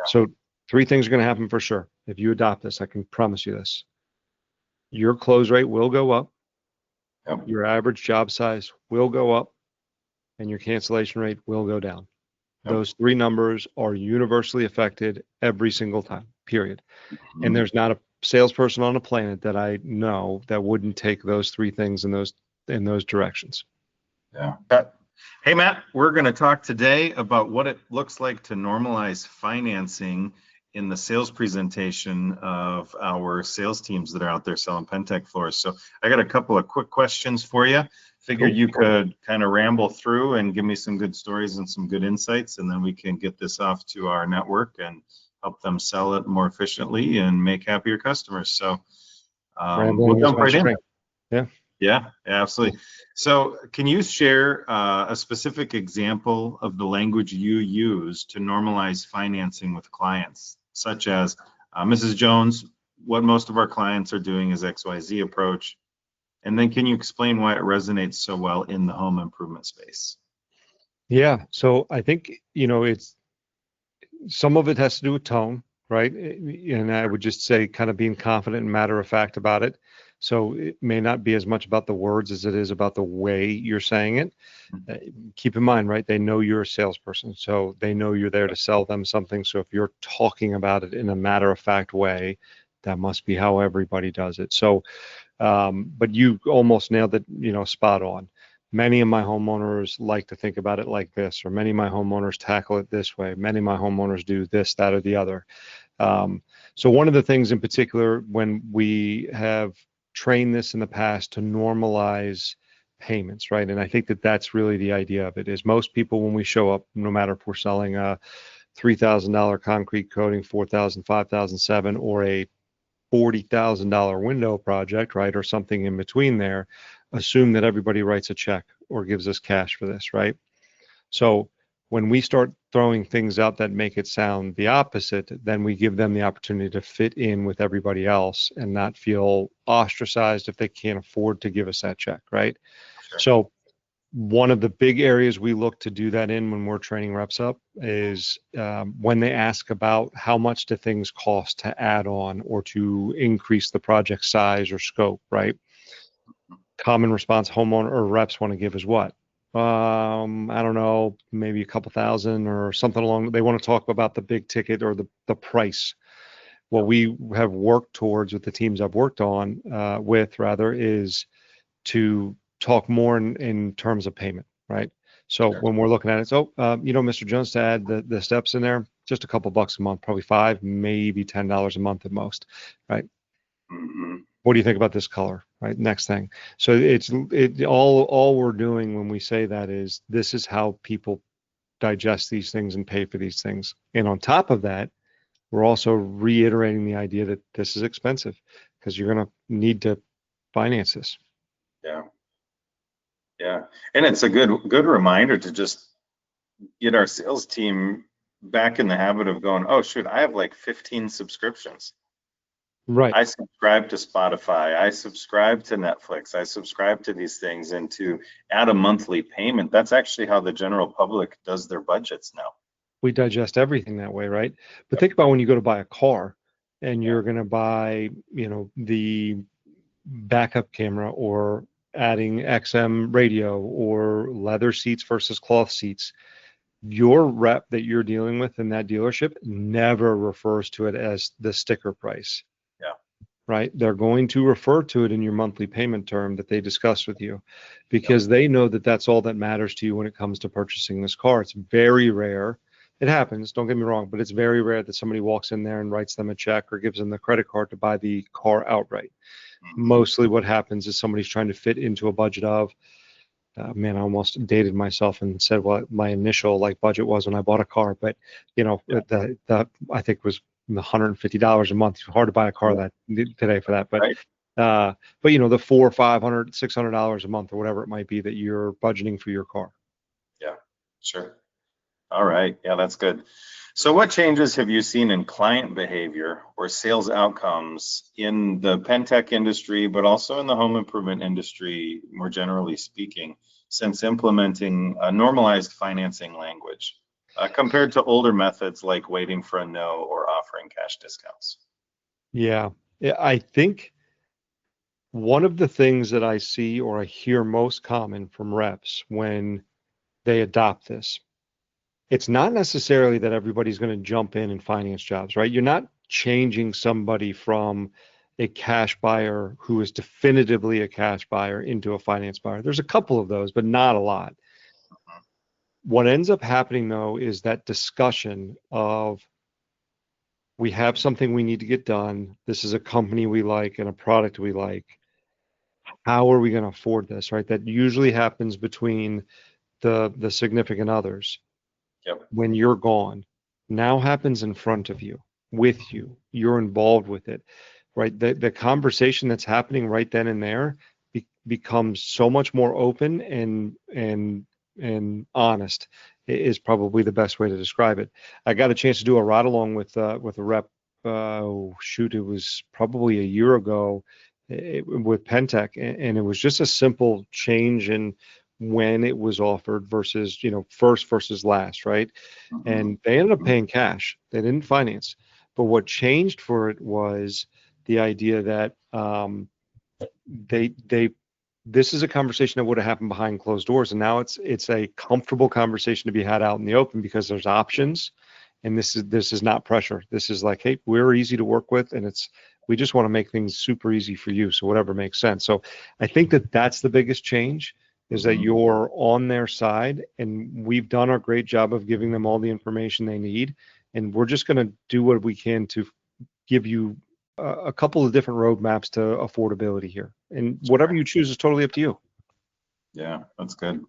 So three things are going to happen for sure. If you adopt this, I can promise you this. Your close rate will go up. Yep. Your average job size will go up, and your cancellation rate will go down. Yep. Those three numbers are universally affected every single time, period. Mm-hmm. And there's not a salesperson on the planet that I know that wouldn't take those three things in those directions. Yeah. Hey, Matt, we're going to talk today about what it looks like to normalize financing in the sales presentation of our sales teams that are out there selling Pentec floors. So I got a couple of quick questions for you. Figured you could kind of ramble through and give me some good stories and some good insights, and then we can get this off to our network and help them sell it more efficiently and make happier customers. So we'll jump right in. Yeah, absolutely. So can you share a specific example of the language you use to normalize financing with clients, such as Mrs. Jones, what most of our clients are doing is XYZ approach. And then can you explain why it resonates so well in the home improvement space? Yeah. So I think, it's some of it has to do with tone, right? And I would just say kind of being confident and matter of fact about it. So it may not be as much about the words as it is about the way you're saying it. Keep in mind, right? They know you're a salesperson, so they know you're there to sell them something. So if you're talking about it in a matter of fact way, that must be how everybody does it. So, but you almost nailed it, spot on. Many of my homeowners like to think about it like this, or many of my homeowners tackle it this way. Many of my homeowners do this, that, or the other. So one of the things in particular, when we have trained this in the past to normalize payments, right? And I think that that's really the idea of it, is most people, when we show up, no matter if we're selling a $3,000 concrete coating, 4,000, 5,000, 7, or a $40,000 window project, right, or something in between there, assume that everybody writes a check or gives us cash for this, right? So when we start throwing things out that make it sound the opposite, then we give them the opportunity to fit in with everybody else and not feel ostracized if they can't afford to give us that check, right? Sure. So one of the big areas we look to do that in when we're training reps up is when they ask about how much do things cost to add on or to increase the project size or scope, right? Common response homeowner or reps want to give is what? I don't know, maybe a couple thousand or something along. They want to talk about the big ticket or the price. What we have worked towards with the teams I've worked on is to talk more in terms of payment, right? So when we're looking at it, Mr. Jones, to add the steps in there, just a couple bucks a month, probably $5, maybe $10 a month at most, right? Mm-hmm. What do you think about this color, right? Next thing. So all we're doing when we say that is this is how people digest these things and pay for these things. And on top of that, we're also reiterating the idea that this is expensive because you're going to need to finance this. Yeah. And it's a good reminder to just get our sales team back in the habit of going, oh, shoot, I have like 15 subscriptions. Right. I subscribe to Spotify. I subscribe to Netflix. I subscribe to these things, and to add a monthly payment, that's actually how the general public does their budgets now. We digest everything that way, right? But think about when you go to buy a car and you're going to buy, the backup camera or adding XM radio or leather seats versus cloth seats. Your rep that you're dealing with in that dealership never refers to it as the sticker price. Yeah. Right? They're going to refer to it in your monthly payment term that they discuss with you because they know that that's all that matters to you when it comes to purchasing this car. It's very rare. It happens, don't get me wrong, but it's very rare that somebody walks in there and writes them a check or gives them the credit card to buy the car outright. Mostly what happens is somebody's trying to fit into a budget of, I almost dated myself and said what my initial budget was when I bought a car, but I think was $150 a month. It's hard to buy a car today for that, but right. The $400, $500, $600 a month or whatever it might be that you're budgeting for your car. Yeah, sure. All right. Yeah, that's good. So what changes have you seen in client behavior or sales outcomes in the Pentec industry, but also in the home improvement industry, more generally speaking, since implementing a normalized financing language? compared to older methods like waiting for a no or offering cash discounts. Yeah. Yeah, I think one of the things that I see or I hear most common from reps when they adopt this, it's not necessarily that everybody's going to jump in and finance jobs, right? You're not changing somebody from a cash buyer who is definitively a cash buyer into a finance buyer. There's a couple of those, but not a lot. What ends up happening though is that discussion of we have something we need to get done. This is a company we like and a product we like. How are we going to afford this, right? That usually happens between the significant others. Yep. When you're gone, now happens in front of you, with you. You're involved with it, right? The conversation that's happening right then and there becomes so much more open and honest is probably the best way to describe it. I got a chance to do a ride along with a rep. It was probably a year ago with Pentech, and it was just a simple change in when it was offered versus, first versus last, right? And they ended up paying cash. They didn't finance. But what changed for it was the idea that they this is a conversation that would have happened behind closed doors, and now it's a comfortable conversation to be had out in the open because there's options, and this is not pressure. This is like, hey, we're easy to work with, and we just want to make things super easy for you. So whatever makes sense. So I think that that's the biggest change is that you're on their side, and we've done our great job of giving them all the information they need, and we're just going to do what we can to give you a couple of different roadmaps to affordability here. And whatever you choose is totally up to you. Yeah, that's good.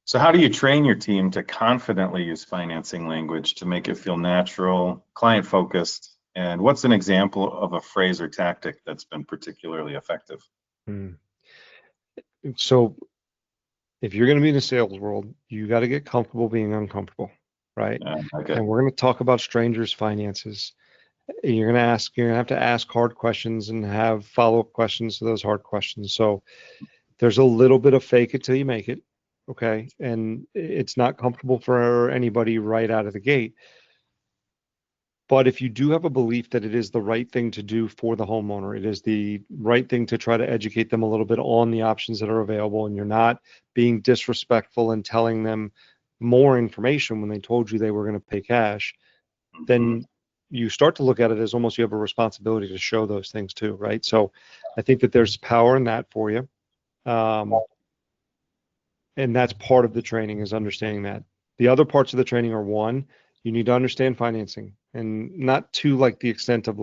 So how do you train your team to confidently use financing language to make it feel natural, client focused? And what's an example of a phrase or tactic that's been particularly effective? So if you're going to be in the sales world, you got to get comfortable being uncomfortable, right? Okay. And we're going to talk about strangers' finances. You're going to have to ask hard questions and have follow-up questions to those hard questions. So there's a little bit of fake it till you make it. Okay. And it's not comfortable for anybody right out of the gate. But if you do have a belief that it is the right thing to do for the homeowner, it is the right thing to try to educate them a little bit on the options that are available, and you're not being disrespectful and telling them more information when they told you they were going to pay cash, then you start to look at it as almost you have a responsibility to show those things too, right? So I think that there's power in that for you. And that's part of the training is understanding that. The other parts of the training are one, you need to understand financing, and not to like the extent of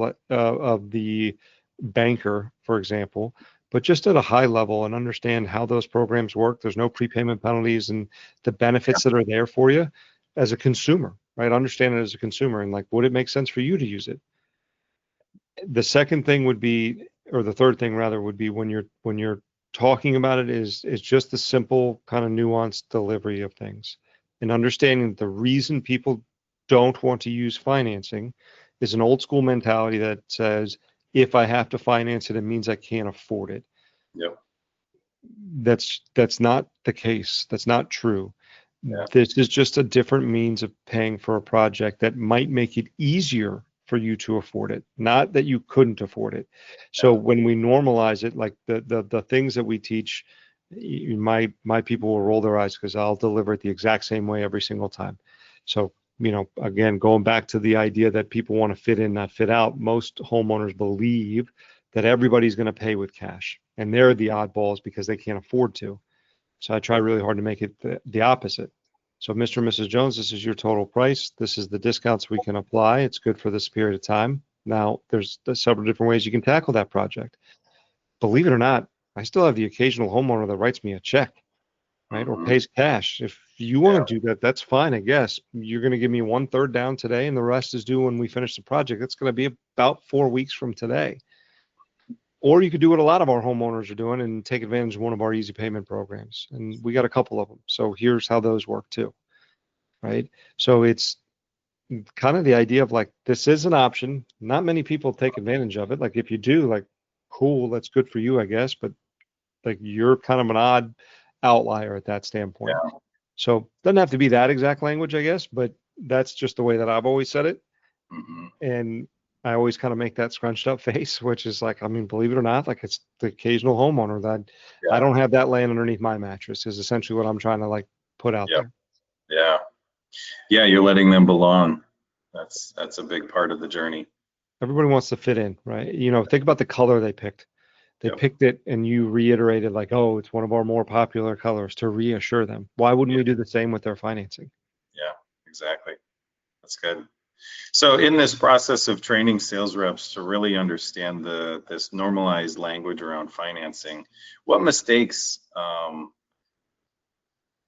the banker, for example, but just at a high level and understand how those programs work. There's no prepayment penalties and the benefits that are there for you as a consumer, right? Understand it as a consumer and like, would it make sense for you to use it? The second thing would be, or the third thing rather, would be when you're talking about it is just the simple kind of nuanced delivery of things and understanding the reason people don't want to use financing is an old school mentality that says if I have to finance it, it means I can't afford it. Yep. That's not the case. That's not true. Yeah. This is just a different means of paying for a project that might make it easier for you to afford it, not that you couldn't afford it. So when we normalize it, like the things that we teach, my people will roll their eyes because I'll deliver it the exact same way every single time. So, again, going back to the idea that people want to fit in, not fit out, most homeowners believe that everybody's going to pay with cash, and they're the oddballs because they can't afford to. So I try really hard to make it the opposite. So Mr. and Mrs. Jones, this is your total price. This is the discounts we can apply. It's good for this period of time. Now, there's several different ways you can tackle that project. Believe it or not, I still have the occasional homeowner that writes me a check, right, or pays cash. If you want to do that, that's fine, I guess. You're going to give me 1/3 down today, and the rest is due when we finish the project. That's going to be about 4 weeks from today. Or you could do what a lot of our homeowners are doing and take advantage of one of our easy payment programs. And we got a couple of them. So here's how those work too, right? So it's kind of the idea of like, this is an option. Not many people take advantage of it. Like if you do, like, cool, that's good for you, I guess. But like you're kind of an odd outlier at that standpoint. So doesn't have to be that exact language, I guess, but that's just the way that I've always said it. Mhm. And I always kind of make that scrunched up face, which is like, I mean, believe it or not, like it's the occasional homeowner that I Yeah. don't have that laying underneath my mattress is essentially what I'm trying to like put out Yep. there. Yeah. Yeah. You're letting them belong. That's a big part of the journey. Everybody wants to fit in, right? You know, think about the color they picked. They Yep. picked it and you reiterated like, oh, it's one of our more popular colors to reassure them. Why wouldn't Yeah. we do the same with their financing? Yeah. Exactly. That's good. So in this process of training sales reps to really understand this normalized language around financing, what mistakes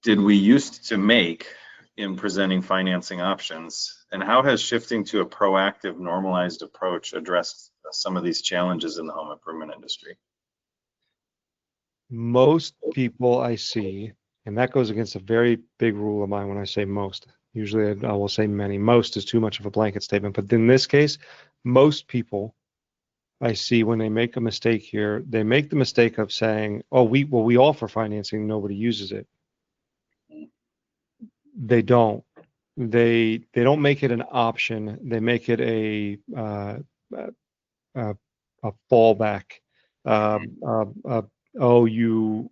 did we used to make in presenting financing options, and how has shifting to a proactive, normalized approach addressed some of these challenges in the home improvement industry? Most people I see, and that goes against a very big rule of mine when I say most. Usually I will say many. Most is too much of a blanket statement, but in this case, most people I see when they make a mistake here, they make the mistake of saying, "Oh, we offer financing, nobody uses it." They don't. They don't make it an option. They make it a, a fallback. Mhm. Um, uh, uh, oh, you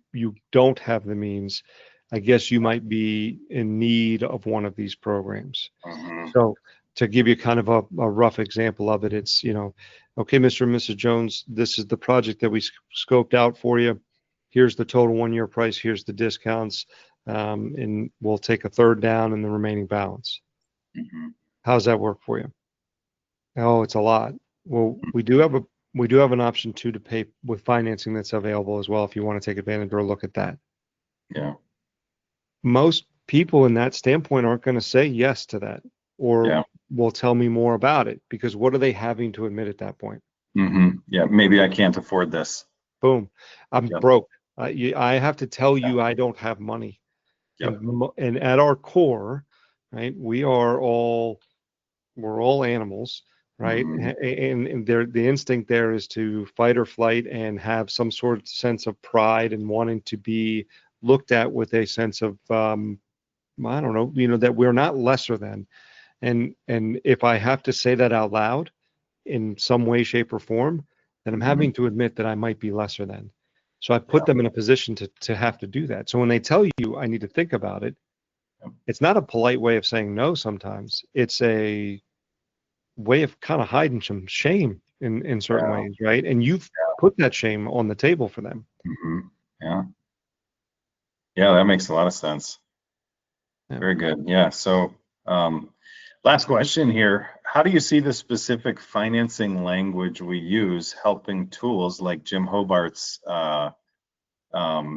don't have the means. I guess you might be in need of one of these programs. Mhm. So to give you kind of a rough example of it, it's, you know, okay, Mr. and Mrs. Jones, this is the project that we scoped out for you. Here's the total 1 year price. Here's the discounts. And we'll take a third down and the remaining balance. Mhm. How's that work for you? Oh, it's a lot. Well, we do have an option too to pay with financing that's available as well if you want to take advantage or look at that. Yeah. Most people in that standpoint aren't going to say yes to that or Yeah. will tell me more about it because what are they having to admit at that point? Yeah. Maybe I can't afford this. Boom, I'm Yep. broke. I have to tell Yeah. you I don't have money. Yep. And at our core, right, we're all animals, right? Mhm. And the instinct there is to fight or flight and have some sort of sense of pride and wanting to be looked at with a sense of, I don't know, you know, that we're not lesser than. And if I have to say that out loud in some way, shape, or form, then I'm Mhm. having to admit that I might be lesser than. So I put Yeah. them in a position to have to do that. So when they tell you I need to think about it, Yep. it's not a polite way of saying no sometimes. It's a way of kind of hiding some shame in certain Yeah. ways, right? And you've put that shame on the table for them. Mhm. Yeah. Yeah. That makes a lot of sense. Yeah. Very good. Yeah. So, um, last question here. How do you see the specific financing language we use helping tools like Jim Hobart's,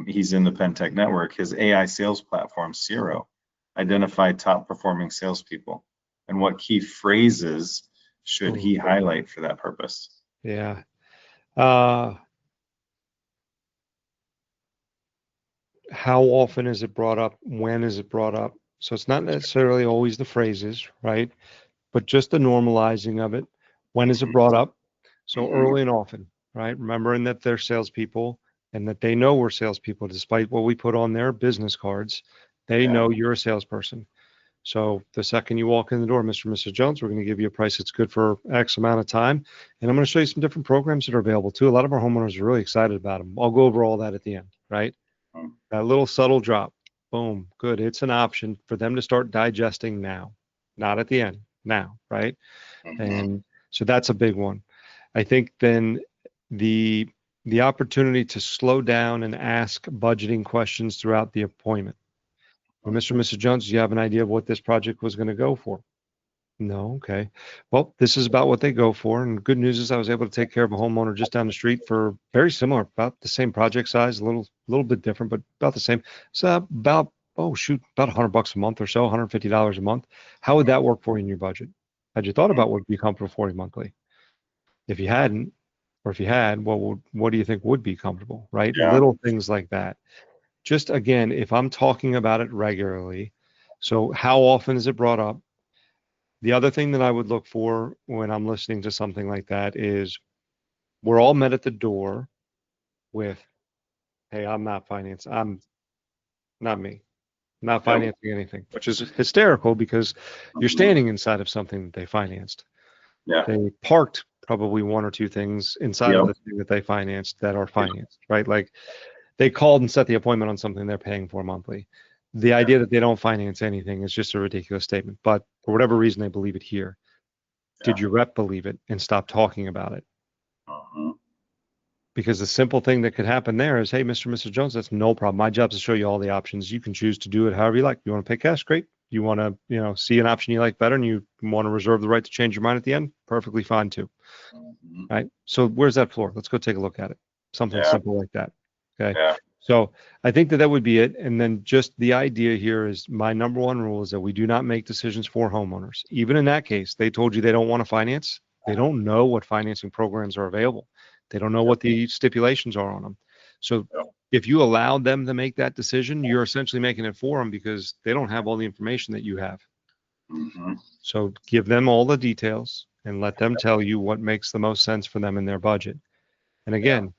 he's in the Pentech network, his AI sales platform, Zero, identify top performing salespeople? And what key phrases should Ooh, he highlight for that purpose? yeah. Uh, how often is it brought up? When is it brought up? So it's not necessarily always the phrases, right? But just the normalizing of it. When is it Mhm. brought up? So Mhm. early and often, right? Remembering that they're salespeople and that they know we're salespeople, despite what we put on their business cards. They Yeah. know you're a salesperson. So the second you walk in the door, Mr. and Mrs. Jones, we're going to give you a price that's good for X amount of time. And I'm going to show you some different programs that are available too. A lot of our homeowners are really excited about them. I'll go over all that at the end, right? Mm. That little subtle drop. Boom. Good. It's an option for them to start digesting now, not at the end, now, right? Mhm. And so that's a big one. I think then the the opportunity to slow down and ask budgeting questions throughout the appointment. Well, Mr. and Mrs. Jones, do you have an idea of what this project was going to go for? No, okay. Well, this is about what they go for. And good news is I was able to take care of a homeowner just down the street for very similar, about the same project size, a little bit different, but about the same. So about, oh shoot, about $100 a month or so, $150 a month. How would that work for you in your budget? Had you thought about what would be comfortable for you monthly? If you hadn't, or if you had, what do you think would be comfortable, right? Yeah. Little things like that. Just again, if I'm talking about it regularly, so how often is it brought up? The other thing that I would look for when I'm listening to something like that is we're all met at the door with, hey, I'm not finance. I'm not me. not Yep. financing anything, which is hysterical because you're standing inside of something that they financed. Yeah. They parked probably one or two things inside of Yep. the thing that they financed that are financed, right? Like they called and set the appointment on something they're paying for monthly. The idea that they don't finance anything is just a ridiculous statement. But for whatever reason, they believe it here. Did Yeah. your rep believe it and stop talking about it? Mhm. Because the simple thing that could happen there is, hey, Mr. and Mrs. Jones, that's no problem. My job is to show you all the options. You can choose to do it however you like. You want to pay cash? Great. You want to, see an option you like better and you want to reserve the right to change your mind at the end? Perfectly fine too. Mhm. Right. So where's that floor? Let's go take a look at it. Something Yeah. simple like that. Okay. Yeah. So I think that would be it. And then just the idea here is my number one rule is that we do not make decisions for homeowners. Even in that case, they told you they don't want to finance. They don't know what financing programs are available. They don't know what the stipulations are on them. So Yep. if you allow them to make that decision, you're essentially making it for them because they don't have all the information that you have. Mhm. So give them all the details and let them tell you what makes the most sense for them in their budget. And Yeah. again,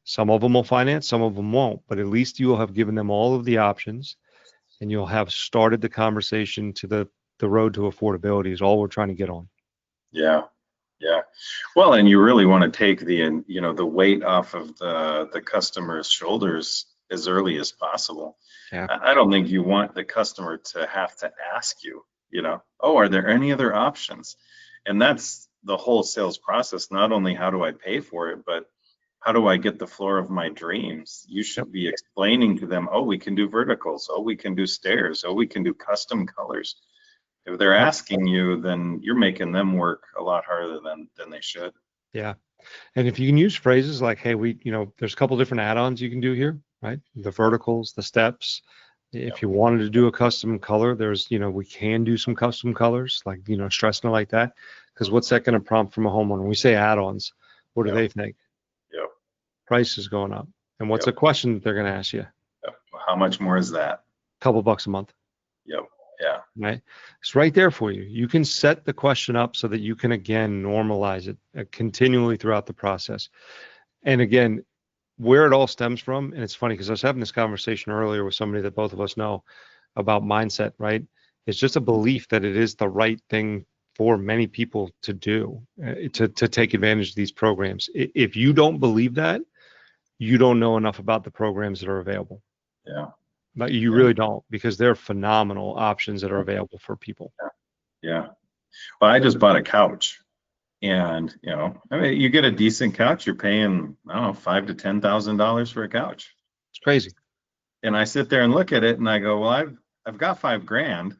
some of them will finance, some of them won't, but at least you will have given them all of the options and you'll have started the conversation to the road to affordability is all we're trying to get on. Yeah. Yeah. Well, and you really want to take the weight off of the customer's shoulders as early as possible. Yeah. I don't think you want the customer to have to ask you, oh, are there any other options? And that's the whole sales process. Not only how do I pay for it, but how do I get the floor of my dreams? You Yep. should be explaining to them, oh, we can do verticals. Oh, we can do stairs. Oh, we can do custom colors. If they're Yep. asking you, then you're making them work a lot harder than they should. Yeah. And if you can use phrases like, hey, there's a couple different add-ons you can do here, right? The verticals, the steps. Yep. If you wanted to do a custom color, we can do some custom colors, like, stressing it like that. Because what's that going to prompt from a homeowner? When we say add-ons, what do Yep. they think? Yep. Price is going up. And what's Yep. the question that they're going to ask you? Yep. How much more is that? Couple bucks a month, Yep. Yeah. right? It's right there for you. You can set the question up so that you can again normalize it continually throughout the process. And again, where it all stems from, and it's funny because I was having this conversation earlier with somebody that both of us know about mindset, right? It's just a belief that it is the right thing for many people to do, to take advantage of these programs. If you don't believe that, you don't know enough about the programs that are available. Yeah. But you Yeah. really don't, because they're phenomenal options that are available for people. Yeah. Well, I just bought a couch, and I mean, you get a decent couch, you're paying, I don't know, $5,000 to $10,000 for a couch. It's crazy. And I sit there and look at it, and I go, well, I've got $5,000,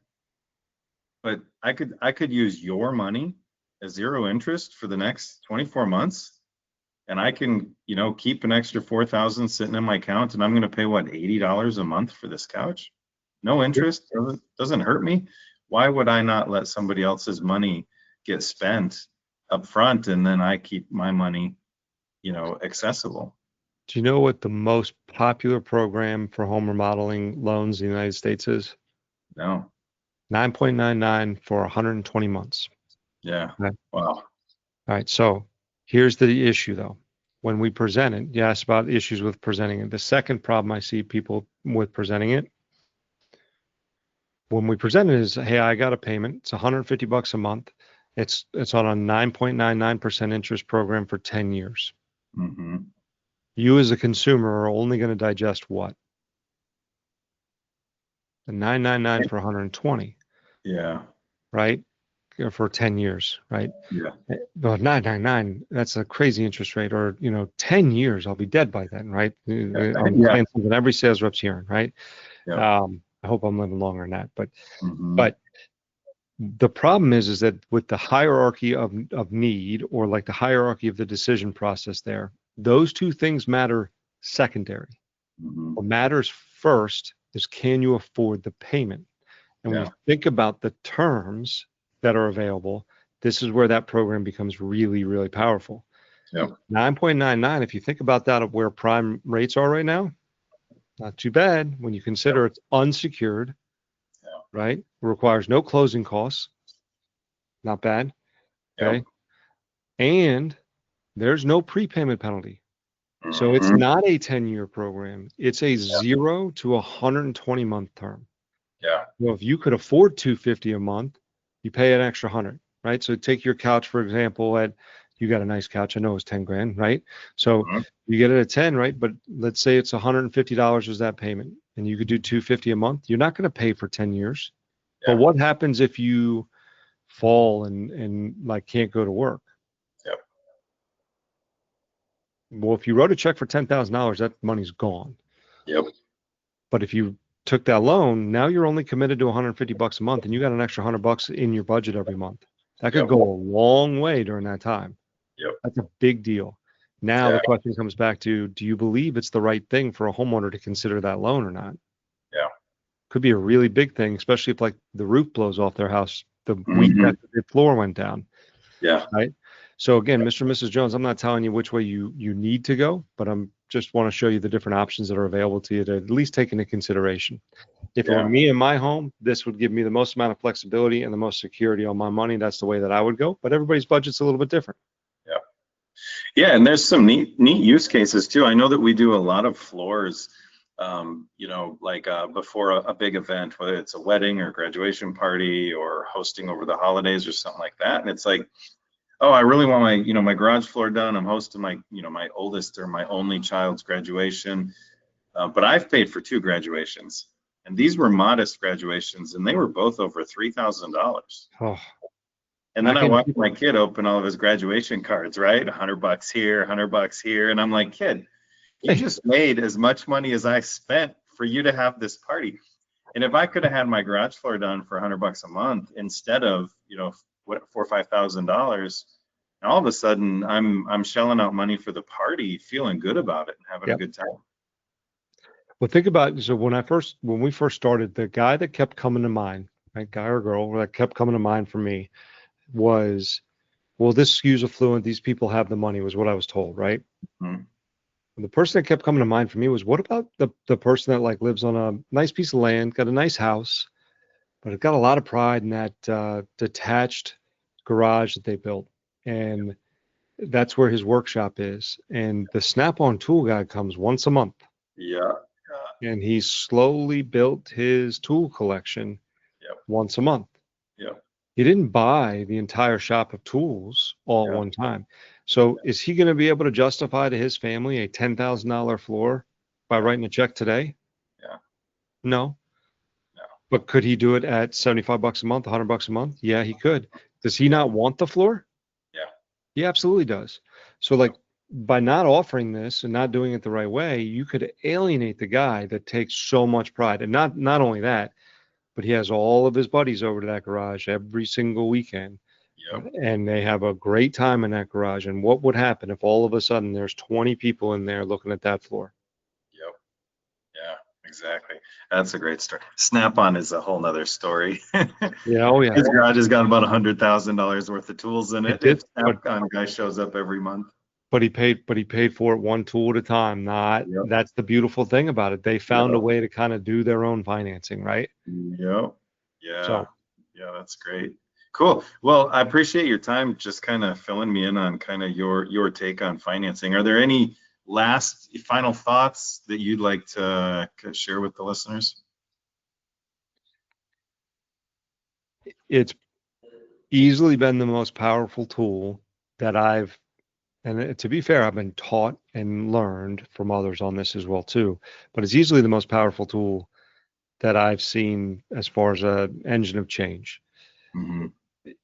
but I could use your money at zero interest for the next 24 months, and I can keep an extra 4,000 sitting in my account, and I'm going to pay what, $80 a month for this couch? No interest, doesn't hurt me. Why would I not let somebody else's money get spent up front, and then I keep my money accessible? Do you know what the most popular program for home remodeling loans in the United States is? No. 9.99 for 120 months. Yeah. Okay. Wow. All right. So here's the issue, though. When we present it, you asked about issues with presenting it. The second problem I see people with presenting it, when we present it, is, hey, I got a payment. It's 150 bucks a month. It's on a 9.99% interest program for 10 years. Mm-hmm. You as a consumer are only going to digest what? The 999 for 120, Yeah. right? For 10 years, right? Yeah. But 999, that's a crazy interest rate. Or 10 years, I'll be dead by then, right? I'm Yeah. saying something every sales rep's hearing, right? Yeah. I hope I'm living longer than that. But Mm-hmm. but the problem is that with the hierarchy of need, or like the hierarchy of the decision process there, those two things matter secondary. Mm-hmm. What matters first is, can you afford the payment? And when Yeah. you think about the terms that are available, this is where that program becomes really, really powerful. Yeah. 9.99, if you think about that of where prime rates are right now, not too bad when you consider it's unsecured, Yeah. right? It requires no closing costs. Not bad. Yep. Okay. And there's no prepayment penalty. So it's Mm-hmm. not a 10-year program. It's a 0 to 120 month term. Yeah. Well, if you could afford 250 a month, you pay an extra 100, right? So take your couch, for example, at you got a nice couch. I know it's 10 grand, right? So Mhm. you get it at 10, right? But let's say it's $150 was that payment and you could do 250 a month. You're not going to pay for 10 years. But Yeah. what happens if you fall and like can't go to work? Yep. Well, if you wrote a check for $10,000, that money's gone. Yep. But if you took that loan, now you're only committed to 150 bucks a month and you got an extra 100 bucks in your budget every month. That could Yep. go a long way during that time. Yep. That's a big deal. Now Yeah. the question comes back to, do you believe it's the right thing for a homeowner to consider that loan or not? Yeah. Could be a really big thing, especially if like the roof blows off their house the week Hmm. after the floor went down, Yeah. right? So again, Mr. and Mrs. Jones, I'm not telling you which way you need to go, but I'm just want to show you the different options that are available to you to at least take into consideration. If it were Yeah. me and my home, this would give me the most amount of flexibility and the most security on my money. That's the way that I would go. But everybody's budget's a little bit different. Yeah. Yeah, and there's some neat use cases too. I know that we do a lot of floors, like before a big event, whether it's a wedding or graduation party or hosting over the holidays or something like that. And it's like, oh, I really want my garage floor done. I'm hosting my oldest or my only child's graduation, but I've paid for 2 graduations, and these were modest graduations, and they were both over $3,000. Oh, And I then I can. watched my kid open all of his graduation cards, right? $100 here, $100 here. And I'm like, kid, you Hey, just made as much money as I spent for you to have this party. And if I could have had my garage floor done for $100 a month instead of, what, 4 or $5,000, all of a sudden I'm shelling out money for the party, feeling good about it and having a yep. good time. Well, think about so when we first started, the guy that kept coming to mind, right, guy or girl that kept coming to mind for me was, well, this skews affluent. These people have the money, was what I was told, right? Mhm. And the person that kept coming to mind for me was, what about the person that like lives on a nice piece of land, got a nice house, but it got a lot of pride in that detached garage that they built, and that's where his workshop is. And the Snap-on tool guy comes once a month, Yeah. and he slowly built his tool collection Yep. once a month. Yep. He didn't buy the entire shop of tools all at Yeah. one time. So is he going to be able to justify to his family a $10,000 floor by Yeah. writing a check today? Yeah. No. No. But could he do it at 75 bucks a month, 100 bucks a month? Yeah, he could. Does he not want the floor? Yeah. He absolutely does. So like by not offering this and not doing it the right way, you could alienate the guy that takes so much pride. And not only that, but he has all of his buddies over to that garage every single weekend. Yep. And they have a great time in that garage. And what would happen if all of a sudden there's 20 people in there looking at that floor? Yep. Yeah, exactly. That's a great story. Snap-on is a whole nother story. Yeah, oh yeah, His garage has got about $100,000 worth of tools in it it. If did. Snap-on guy shows up every month. But he paid for it one tool at a time. Not Yep. That's the beautiful thing about it. They found a Yep. way to kind of do their own financing, right? Yep. Yeah. So Yeah, that's great. Cool. Well, I appreciate your time just kind of filling me in on kind of your take on financing. Are there any last final thoughts that you'd like to share with the listeners? it's easily been the most powerful tool that to be fair, I've been taught and learned from others on this as well too. But it's easily the most powerful tool that I've seen as far as an engine of change. Hmm.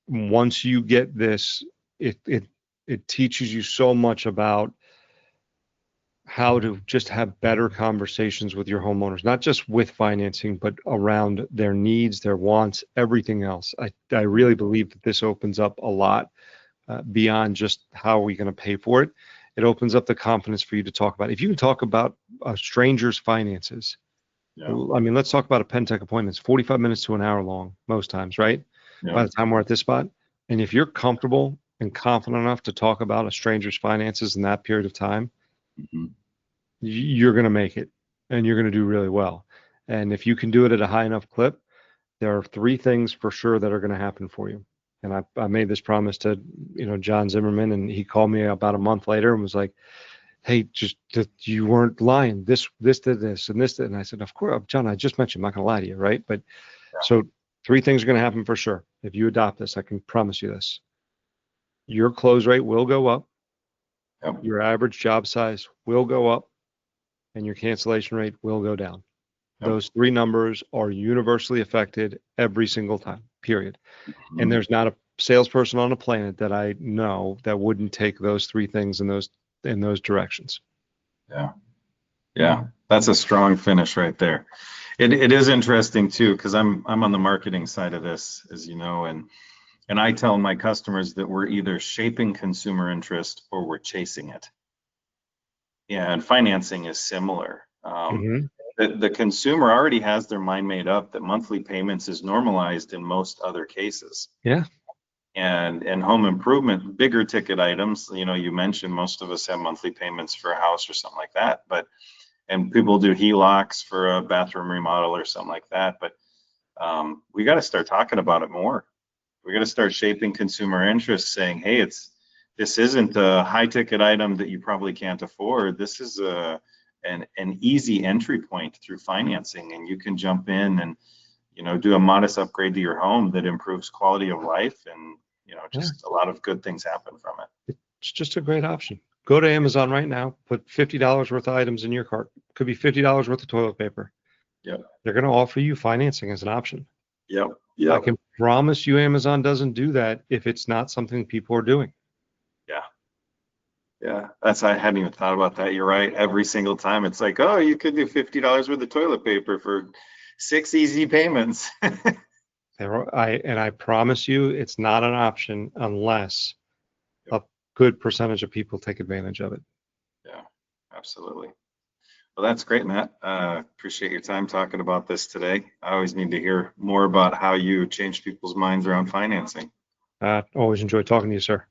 Once you get this, it teaches you so much about how to just have better conversations with your homeowners, not just with financing, but around their needs, their wants, everything else. I really believe that this opens up a lot beyond just how are we going to pay for it. It opens up the confidence for you to talk about it. If you can talk about a stranger's finances, Yeah. I mean, let's talk about a Pentec appointment. It's 45 minutes to an hour long most times, right? By Yeah. the time we're at this spot. And if you're comfortable and confident enough to talk about a stranger's finances in that period of time, Hmm. you're going to make it and you're going to do really well. And if you can do it at a high enough clip, there are three things for sure that are going to happen for you. And I made this promise to, John Zimmerman, and he called me about a month later and was like, hey, just that you weren't lying. This did this, and this did. And I said, of course, John, I just mentioned, I'm not going to lie to you, right? But so three things are going to happen for sure. If you adopt this, I can promise you this. Your close rate will go up. Yep. Your average job size will go up, and your cancellation rate will go down. Yep. Those three numbers are universally affected every single time, period. Mhm. And there's not a salesperson on the planet that I know that wouldn't take those three things in those directions. Yeah. Yeah. That's a strong finish right there. It is interesting too, because I'm on the marketing side of this, as you know, and I tell my customers that we're either shaping consumer interest or we're chasing it. Yeah, and financing is similar. Mhm. The consumer already has their mind made up that monthly payments is normalized in most other cases. Yeah. And home improvement, bigger ticket items, you mentioned most of us have monthly payments for a house or something like that, and people do HELOCs for a bathroom remodel or something like that. But we got to start talking about it more. We got to start shaping consumer interest, saying, hey, this isn't a high ticket item that you probably can't afford. This is an easy entry point through financing, and you can jump in and do a modest upgrade to your home that improves quality of life, and just a lot of good things happen from it. It's just a great option. Go to Amazon right now, put $50 worth of items in your cart. Could be $50 worth of toilet paper. Yep. They're going to offer you financing as an option. Yep. I Yep. can promise you Amazon doesn't do that if it's not something people are doing. Yeah. Yeah. I hadn't even thought about that. You're right. Every single time it's like, oh, you could do $50 worth of toilet paper for 6 easy payments. I promise you it's not an option unless a good percentage of people take advantage of it. Yeah, absolutely. Well, that's great, Matt. Appreciate your time talking about this today. I always need to hear more about how you change people's minds around financing. Always enjoy talking to you, sir.